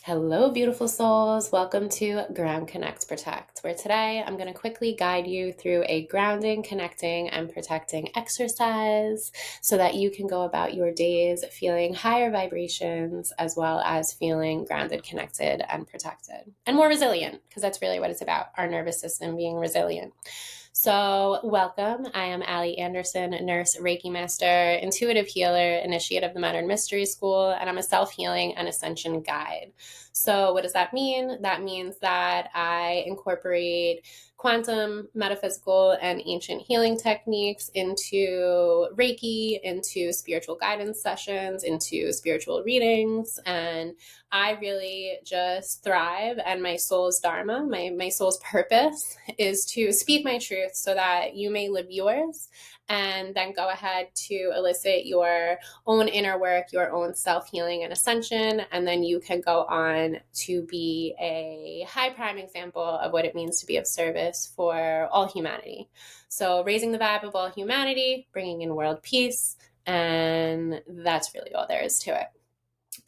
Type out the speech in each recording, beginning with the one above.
Hello, beautiful souls. Welcome to Ground Connect Protect, where today I'm going to quickly guide you through a grounding, connecting, and protecting exercise so that you can go about your days feeling higher vibrations as well as feeling grounded, connected, and protected, and more resilient, because that's really what it's about, our nervous system being resilient. So, welcome. I am Alli Anderson, nurse, Reiki master, intuitive healer, initiate of the Modern Mystery School, and I'm a self-healing and ascension guide. So, what does that mean? That means that I incorporate quantum, metaphysical, and ancient healing techniques into Reiki, into spiritual guidance sessions, into spiritual readings, and I really just thrive. And my soul's dharma, my soul's purpose is to speak my truth so that you may live yours, and then go ahead to elicit your own inner work, your own self-healing and ascension, and then you can go on to be a high prime example of what it means to be of service for all humanity. So raising the vibe of all humanity, bringing in world peace, and that's really all there is to it.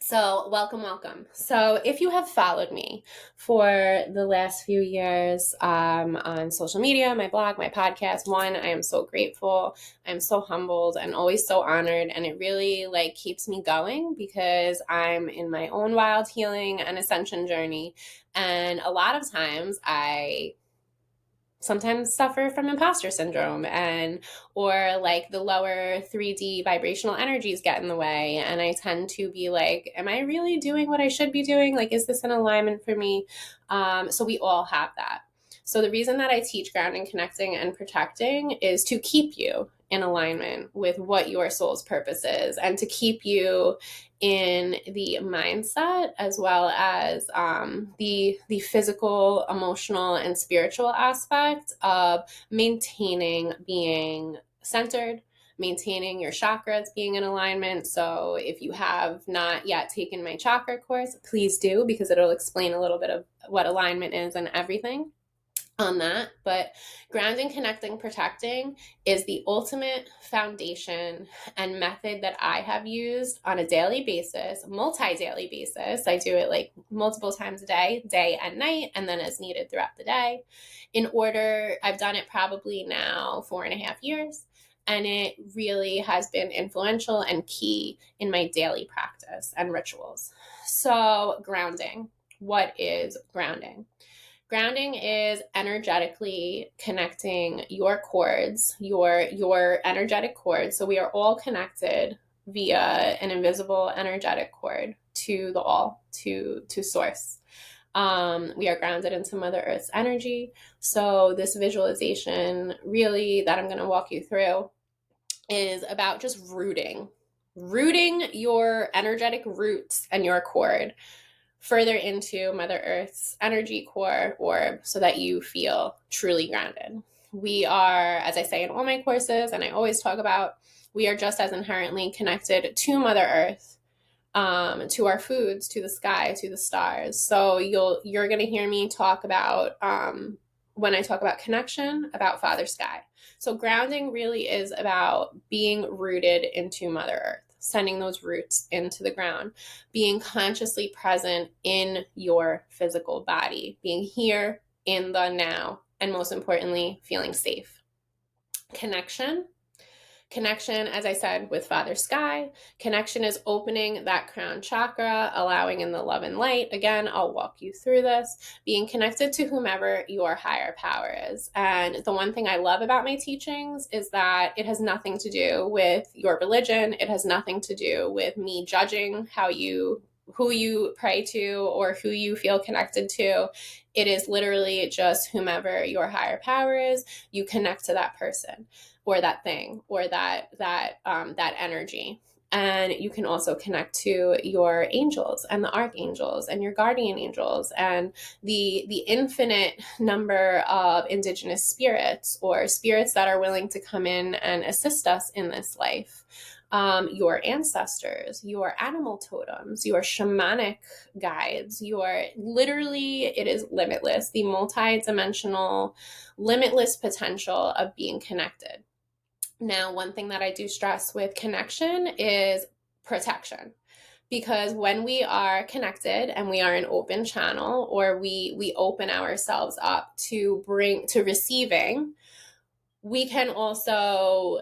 So welcome. So if you have followed me for the last few years on social media, my blog, my podcast, one, I am so grateful. I'm so humbled and always so honored. And it really keeps me going because I'm in my own wild healing and ascension journey. And a lot of times I sometimes suffer from imposter syndrome or the lower 3D vibrational energies get in the way, and I tend to be like, am I really doing what I should be doing? Is this an alignment for me? So we all have that. So the reason that I teach grounding, connecting, and protecting is to keep you in alignment with what your soul's purpose is, and to keep you in the mindset as well as the physical, emotional, and spiritual aspect of maintaining being centered, maintaining your chakras being in alignment. So if you have not yet taken my chakra course, please do, because it'll explain a little bit of what alignment is and everything on that. But grounding, connecting, protecting is the ultimate foundation and method that I have used on a daily basis, multi-daily basis. I do it multiple times a day and night, and then as needed throughout the day. I've done it probably now 4.5 years, and it really has been influential and key in my daily practice and rituals. So grounding. What is grounding? Grounding is energetically connecting your cords, your energetic cords. So we are all connected via an invisible energetic cord to the all, to source. We are grounded into Mother Earth's energy. So this visualization really that I'm going to walk you through is about just rooting your energetic roots and your cord further into Mother Earth's energy core orb so that you feel truly grounded. We are, as I say in all my courses, and I always talk about, we are just as inherently connected to Mother Earth, to our foods, to the sky, to the stars. So you're going to hear me talk about, when I talk about connection, about Father Sky. So grounding really is about being rooted into Mother Earth, sending those roots into the ground, being consciously present in your physical body, being here in the now, and most importantly, feeling safe. Connection, as I said, with Father Sky. Connection is opening that crown chakra, allowing in the love and light. Again, I'll walk you through this. Being connected to whomever your higher power is. And the one thing I love about my teachings is that it has nothing to do with your religion. It has nothing to do with me judging who you pray to or who you feel connected to. It is literally just whomever your higher power is, you connect to that person or that thing or that energy. And you can also connect to your angels and the archangels and your guardian angels and the infinite number of indigenous spirits or spirits that are willing to come in and assist us in this life. Your ancestors, your animal totems, your shamanic guides, it is limitless, the multi-dimensional, limitless potential of being connected. Now, one thing that I do stress with connection is protection. Because when we are connected and we are an open channel, or we open ourselves up to receiving, we can also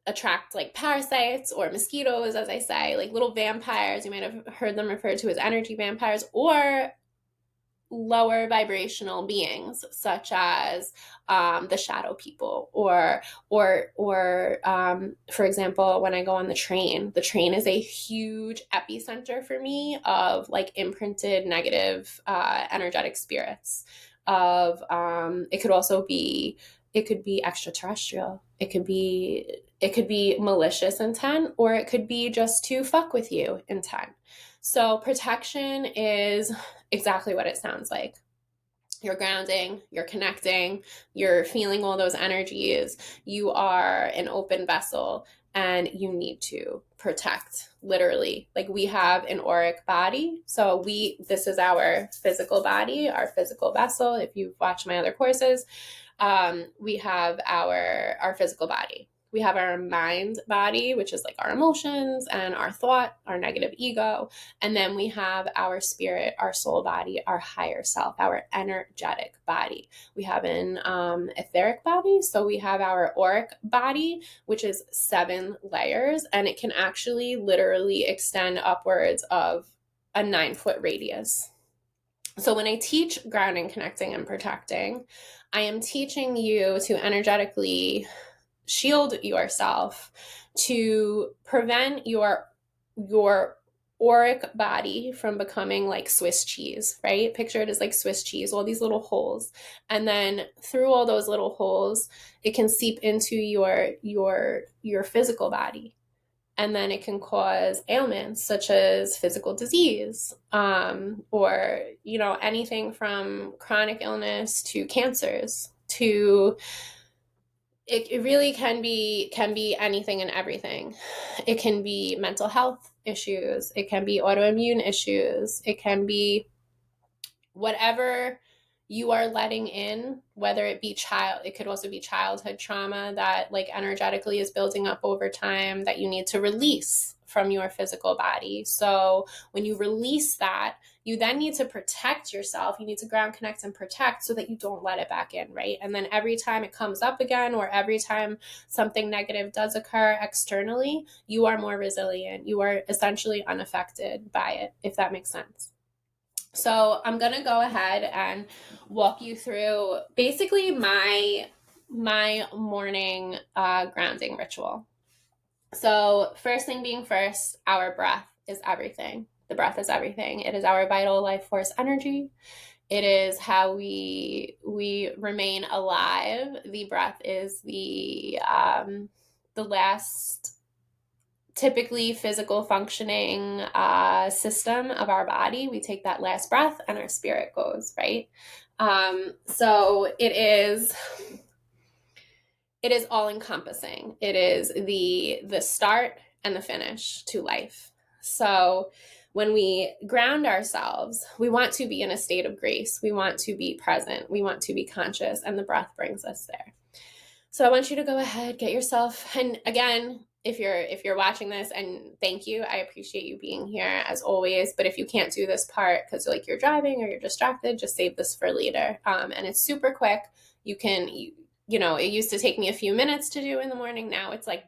attract like parasites or mosquitoes, as I say, like little vampires. You might have heard them referred to as energy vampires, or lower vibrational beings such as the shadow people, or for example, when I go on the train is a huge epicenter for me of like imprinted negative energetic spirits of it could be extraterrestrial, it could be malicious intent, or it could be just to fuck with you intent. So protection is exactly what it sounds like. You're grounding, you're connecting, you're feeling all those energies. You are an open vessel, and you need to protect, literally. Like, we have an auric body. So this is our physical body, our physical vessel. If you've watched my other courses, we have our physical body. We have our mind body, which is like our emotions and our thought, our negative ego. And then we have our spirit, our soul body, our higher self, our energetic body. We have an etheric body. So we have our auric body, which is 7 layers, and it can actually literally extend upwards of a 9-foot radius. So when I teach grounding, connecting, and protecting, I am teaching you to energetically shield yourself to prevent your auric body from becoming like Swiss cheese, right? Picture it as like Swiss cheese, all these little holes. And then through all those little holes, it can seep into your physical body. And then it can cause ailments such as physical disease, or anything from chronic illness to cancers to it really can be anything and everything. It can be mental health issues, it can be autoimmune issues, it can be whatever you are letting in, whether it be it could also be childhood trauma that like energetically is building up over time that you need to release from your physical body. So when you release that, you then need to protect yourself. You need to ground, connect, and protect so that you don't let it back in, right? And then every time it comes up again, or every time something negative does occur externally, you are more resilient. You are essentially unaffected by it, if that makes sense. So I'm going to go ahead and walk you through basically my morning grounding ritual. So first thing being first, our breath is everything. The breath is everything. It is our vital life force energy. It is how we remain alive. The breath is the last typically physical functioning system of our body. We take that last breath and our spirit goes, right? So it is all encompassing. It is the start and the finish to life. So when we ground ourselves, we want to be in a state of grace. We want to be present. We want to be conscious, and the breath brings us there. So I want you to go ahead, get yourself, and again, if you're watching this, and thank you, I appreciate you being here as always. But if you can't do this part because like you're driving or you're distracted, just save this for later. And it's super quick. You can, it used to take me a few minutes to do in the morning. Now it's like,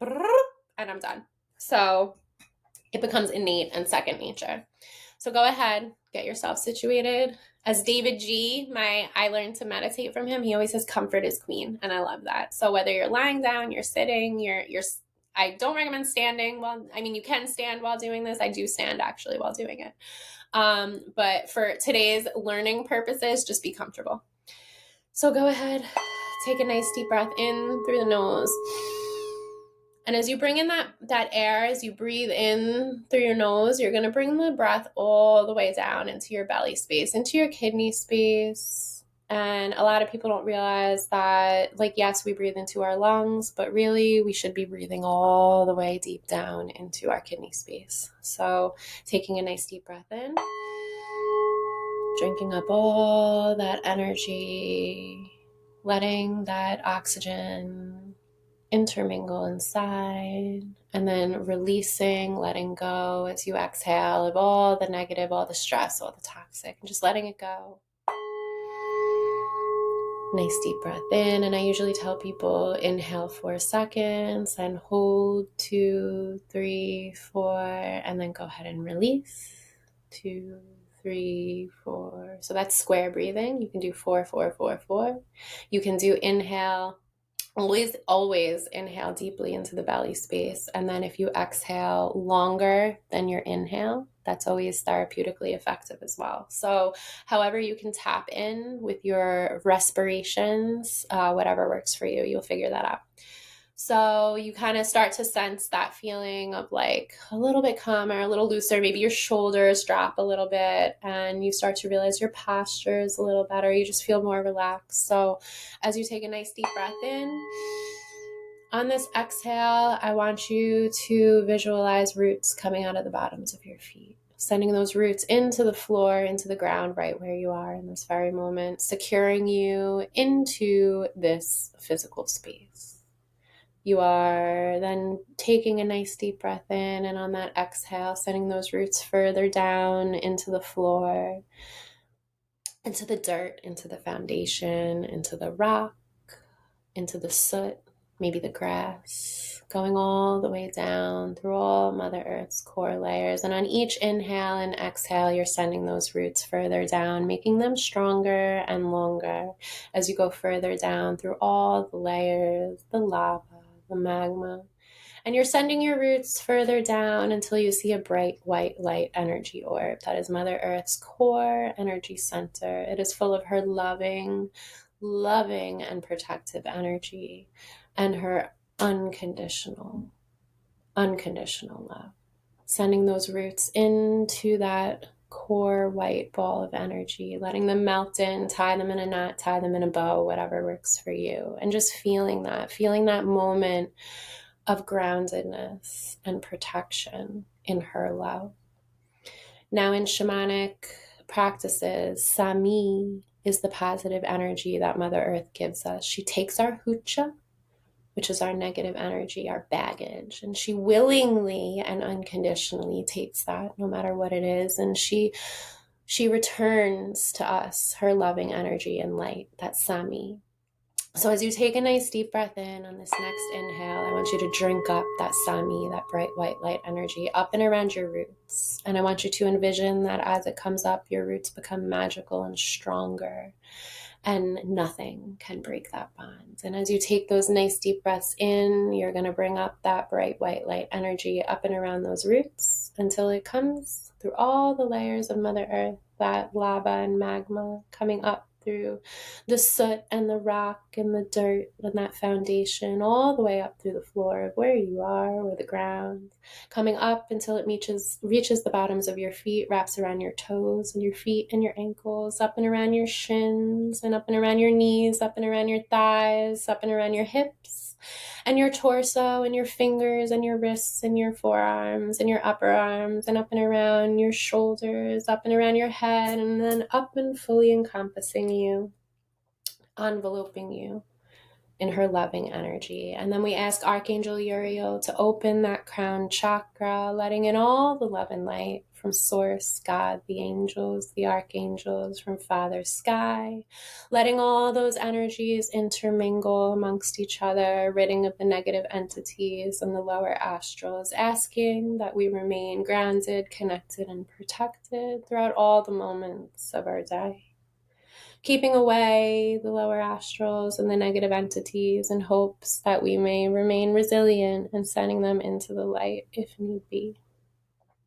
and I'm done. So it becomes innate and second nature. So go ahead, get yourself situated. As David G, I learned to meditate from him. He always says comfort is queen, and I love that. So whether you're lying down, you're sitting, I don't recommend standing. Well, I mean, you can stand while doing this. I do stand actually while doing it. But for today's learning purposes, just be comfortable. So go ahead, take a nice deep breath in through the nose. And as you bring in that air, as you breathe in through your nose, you're going to bring the breath all the way down into your belly space, into your kidney space. And a lot of people don't realize that, like, yes, we breathe into our lungs, but really we should be breathing all the way deep down into our kidney space. So taking a nice deep breath in, drinking up all that energy, letting that oxygen intermingle inside, and then releasing, letting go as you exhale of all the negative, all the stress, all the toxic, and just letting it go. Nice deep breath in, and I usually tell people inhale 4 seconds and hold 2, 3, 4, and then go ahead and release 2, 3, 4. So that's square breathing. You can do 4, 4, 4, 4. You can do inhale. Always inhale deeply into the belly space. And then if you exhale longer than your inhale, that's always therapeutically effective as well. So however you can tap in with your respirations, whatever works for you, you'll figure that out. So you kind of start to sense that feeling of like a little bit calmer, a little looser. Maybe your shoulders drop a little bit and you start to realize your posture is a little better. You just feel more relaxed. So as you take a nice deep breath in, on this exhale, I want you to visualize roots coming out of the bottoms of your feet, sending those roots into the floor, into the ground, right where you are in this very moment, securing you into this physical space. You are then taking a nice deep breath in, and on that exhale, sending those roots further down into the floor, into the dirt, into the foundation, into the rock, into the soot, maybe the grass, going all the way down through all Mother Earth's core layers. And on each inhale and exhale, you're sending those roots further down, making them stronger and longer as you go further down through all the layers, the lava, the magma. And you're sending your roots further down until you see a bright white light energy orb. That is Mother Earth's core energy center. It is full of her loving and protective energy and her unconditional love. Sending those roots into that core white ball of energy, letting them melt in, tie them in a knot, tie them in a bow, whatever works for you. And just feeling that moment of groundedness and protection in her love. Now in shamanic practices, Sami is the positive energy that Mother Earth gives us. She takes our hucha, which is our negative energy, our baggage, and she willingly and unconditionally takes that, no matter what it is, and she returns to us her loving energy and light, that Sami. So as you take a nice deep breath in on this next inhale, I want you to drink up that Sami, that bright white light energy, up and around your roots. And I want you to envision that as it comes up, your roots become magical and stronger, and nothing can break that bond. And as you take those nice deep breaths in, you're going to bring up that bright white light energy up and around those roots until it comes through all the layers of Mother Earth, that lava and magma coming up through the soot and the rock and the dirt and that foundation, all the way up through the floor of where you are, or the ground, coming up until it reaches the bottoms of your feet, wraps around your toes and your feet and your ankles, up and around your shins and up and around your knees, up and around your thighs, up and around your hips and your torso and your fingers and your wrists and your forearms and your upper arms, and up and around your shoulders, up and around your head, and then up and fully encompassing you, enveloping you in her loving energy. And then we ask Archangel Uriel to open that crown chakra, letting in all the love and light from Source, God, the angels, the archangels, from Father Sky, letting all those energies intermingle amongst each other, ridding of the negative entities and the lower astrals, asking that we remain grounded, connected, and protected throughout all the moments of our day, keeping away the lower astrals and the negative entities in hopes that we may remain resilient and sending them into the light if need be.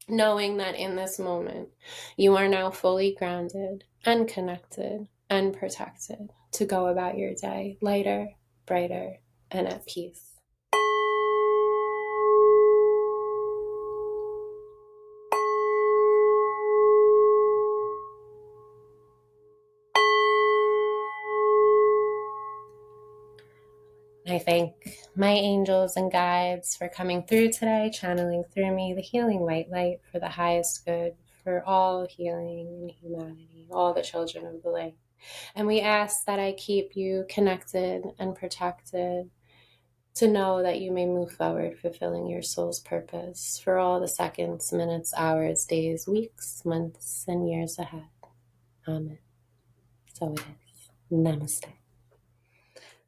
Knowing that in this moment, you are now fully grounded and connected and protected to go about your day lighter, brighter, and at peace. I thank my angels and guides for coming through today, channeling through me the healing white light for the highest good, for all healing and humanity, all the children of the light. And we ask that I keep you connected and protected to know that you may move forward fulfilling your soul's purpose for all the seconds, minutes, hours, days, weeks, months, and years ahead. Amen. So it is. Namaste.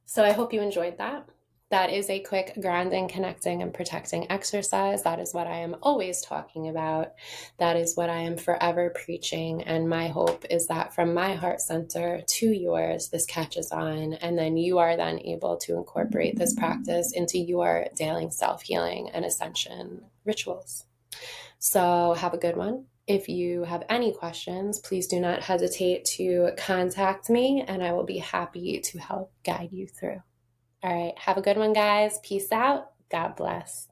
So I hope you enjoyed that. That is a quick grounding, connecting, and protecting exercise. That is what I am always talking about. That is what I am forever preaching. And my hope is that from my heart center to yours, this catches on. And then you are then able to incorporate this practice into your daily self-healing and ascension rituals. So have a good one. If you have any questions, please do not hesitate to contact me, and I will be happy to help guide you through. All right. Have a good one, guys. Peace out. God bless.